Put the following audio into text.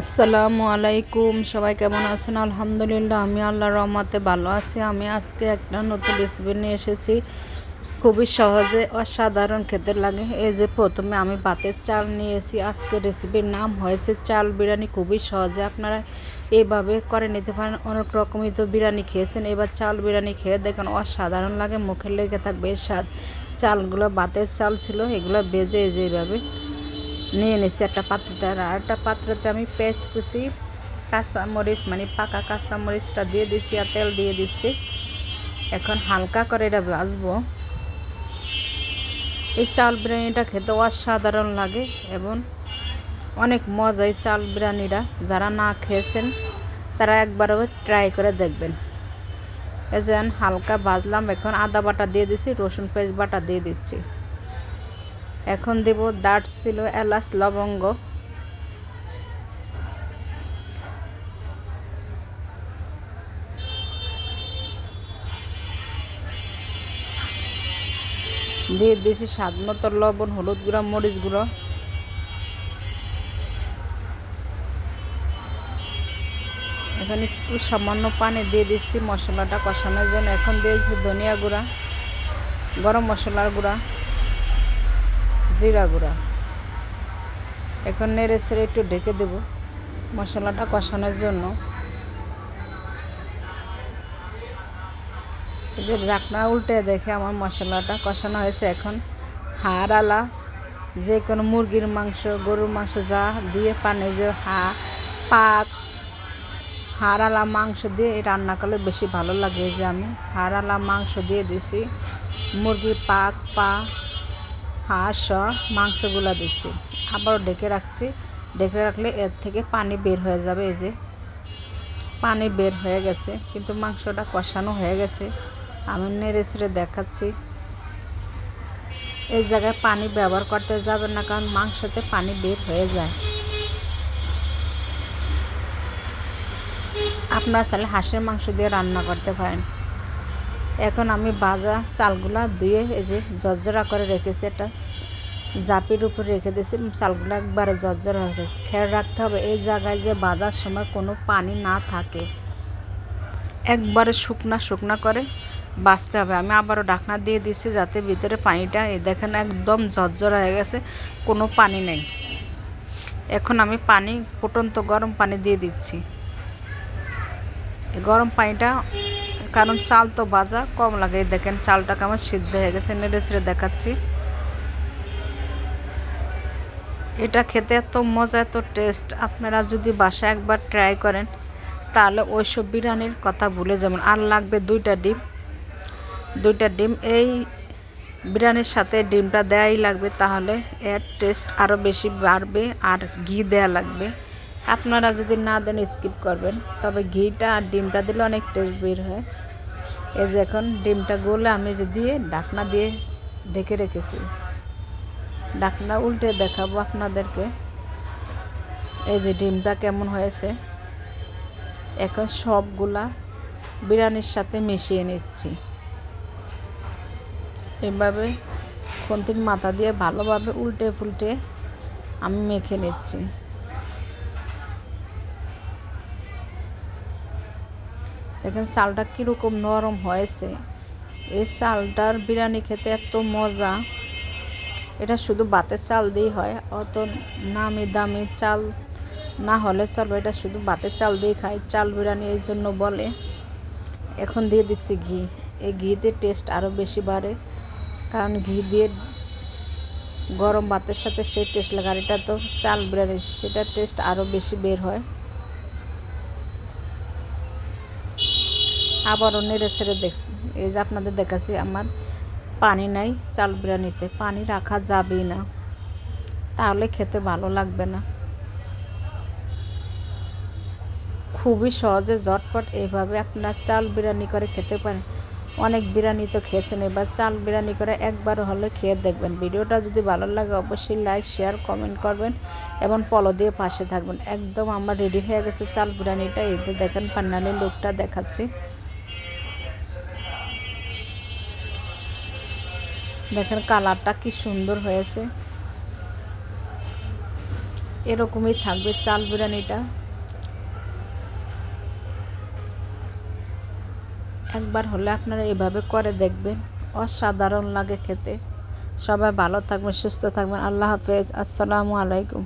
আসসালামু আলাইকুম, সবাই কেমন আছেন? আলহামদুলিল্লাহ, আমি আল্লাহর রহমতে ভালো আছি। আমি আজকে একটা নতুন রেসিপি নিয়ে এসেছি। খুবই সহজে অসাধারণ খেতে লাগে। এই যে প্রথমে আমি ভাতের চাল নিয়েছি। আজকে রেসিপির নাম হয়েছে চাল বিরিয়ানি। খুবই সহজে আপনারা এইভাবে করে নিতে পারেন। অনেক রকমই তো বিরিয়ানি খেয়েছেন, এবার চাল বিরিয়ানি খেয়ে দেখেন, অসাধারণ লাগে, মুখে লেগে থাকবে স্বাদ। চালগুলো ভাতের চাল ছিল, এগুলো বেজে এইভাবে নিয়ে নিচ্ছি একটা পাত্রতে। আর একটা পাত্রতে আমি পেঁয়াজ কুচি, কাঁচামরিচ মানে পাকা কাঁচামরিচটা দিয়ে দিচ্ছি আর তেল দিয়ে দিচ্ছি। এখন হালকা করে এটা ভাজবো। এই চাল বিরিয়ানিটা খেতে অসাধারণ লাগে এবং অনেক মজা। এই চাল বিরিয়ানিটা যারা না খেয়েছেন তারা একবারও ট্রাই করে দেখবেন। এই যে হালকা ভাজলাম, এখন আদা বাটা দিয়ে দিচ্ছি, রসুন পেঁয়াজ বাটা দিয়ে দিচ্ছি। এখন দেব দারচিনি, এলাচ, লবঙ্গ, দিয়ে দিয়েছি স্বাদ মতো লবণ, হলুদ গুঁড়ো, মরিচ গুঁড়ো। এখন একটু সামান্য পানি দিয়ে দিচ্ছি মশলাটা কষানোর জন্য। এখন দিয়েছি ধনিয়া গুঁড়া, গরম মশলার গুঁড়া, জিরা গুঁড়া। এখন নেড়ে ছেড়ে একটু ঢেকে দেব মশলাটা কষানোর জন্য। এই যে ঢাকনা উল্টে দেখে আমার মশলাটা কষানো হয়েছে। এখন হাড়ালা যে কোনো মুরগির মাংস, গরুর মাংস যা দিয়ে পানে যে পাক হাড়ালা মাংস দিয়ে রান্না করলে বেশি ভালো লাগে। যে আমি হাড়ালা মাংস দিয়ে দিছি, মুরগির পাক, পা, হাঁস মাংসগুলো দিচ্ছি। আবারও ঢেকে রাখছি। ঢেকে রাখলে এর থেকে পানি বের হয়ে যাবে। এই যে পানি বের হয়ে গেছে, কিন্তু মাংসটা কষানো হয়ে গেছে। আমি নেড়ে ছেড়ে দেখাচ্ছি। এই জায়গায় পানি ব্যবহার করতে যাবেন না, কারণ মাংসতে পানি বের হয়ে যায়। আপনারা চাইলে হাঁসের মাংস দিয়ে রান্না করতে পারেন। এখন আমি ভাজা চালগুলা ধুয়ে এই যে জর্জরা করে রেখেছি, একটা জাপির উপরে রেখে দিয়েছি। চালগুলো একবারে জর্জরা হয়েছে। খেয়াল রাখতে হবে এই জায়গায় যে ভাজার সময় কোনো পানি না থাকে, একবারে শুকনা শুকনা করে বাছতে হবে। আমি আবারও ঢাকনা দিয়ে দিচ্ছি যাতে ভিতরে পানিটা, এই দেখেন একদম ঝরঝরা হয়ে গেছে, কোনো পানি নেই। এখন আমি পানি, ফুটন্ত গরম পানি দিয়ে দিচ্ছি। এই গরম পানিটা, কারণ চাল তো ভাজা কম লাগে। দেখেন চালটাকে আমার সিদ্ধ হয়ে গেছে, নেড়ে ছেড়ে দেখাচ্ছি। এটা খেতে এত মজা, এত টেস্ট। আপনারা যদি বাসায় একবার ট্রাই করেন তাহলে ওইসব বিরিয়ানির কথা ভুলে যাবেন। আর লাগবে দুইটা ডিম। এই বিরিয়ানির সাথে ডিমটা দেওয়াই লাগবে, তাহলে এর টেস্ট আরও বেশি বাড়বে। আর ঘি দেওয়া লাগবে। আপনারা যদি না দেন স্কিপ করবেন, তবে ঘিটা আর ডিমটা দিলে অনেক টেস্ট বের হয়। এই যে এখন ডিমটা গলে আমি যে দিয়ে ঢাকনা দিয়ে ঢেকে রেখেছি। ঢাকনা উল্টে দেখাবো আপনাদেরকে এই যে ডিমটা কেমন হয়েছে। এখন সবগুলা বিরিয়ানির সাথে মিশিয়ে নিচ্ছি। এভাবে খুন্তির মাথা দিয়ে ভালোভাবে উল্টে পুল্টে আমি মেখে নিচ্ছি। দেখেন চালটা কীরকম নরম হয়েছে। এই চালটার বিরিয়ানি খেতে এত মজা। এটা শুধু ভাতের চাল দিয়েই হয়, অত নামি দামি চাল না হলে চলবে। এটা শুধু ভাতের চাল দিয়ে খাই, চাল বিরিয়ানি এই জন্য বলে। এখন দিয়ে দিচ্ছি ঘি। এই ঘিতে টেস্ট আরও বেশি বাড়ে, কারণ ঘি দিয়ে গরম ভাতের সাথে সেই টেস্ট লাগে। আর এটা তো চাল বিরিয়ানি, সেটার টেস্ট আরও বেশি বের হয়। আবারও নেড়ে ছেড়ে দেখছি। এই যে আপনাদের দেখাচ্ছি, আমার পানি নাই চাল বিরিয়ানিতে, পানি রাখা যাবেই না, তাহলে খেতে ভালো লাগবে না। খুবই সহজে ঝটপট এইভাবে আপনারা চাল বিরিয়ানি করে খেতে পারেন। অনেক বিরিয়ানি তো খেয়েছেন, এবার চাল বিরিয়ানি করে একবার হলে খেয়ে দেখবেন। ভিডিওটা যদি ভালো লাগে অবশ্যই লাইক, শেয়ার, কমেন্ট করবেন এবং ফলো দিয়ে পাশে থাকবেন। একদম আমার রেডি হয়ে গেছে চাল বিরিয়ানিটা। এই যে দেখেন ফাইনালি লুকটা দেখাচ্ছি। দেখেন কালারটা কি সুন্দর হয়েছে। এরকমই থাকবে চাল বিরিয়ানিটা। একবার হলে আপনারা এভাবে করে দেখবেন, অসাধারণ লাগে খেতে। সবাই ভালো থাকবেন, সুস্থ থাকবেন। আল্লাহ হাফেজ, আসসালামু আলাইকুম।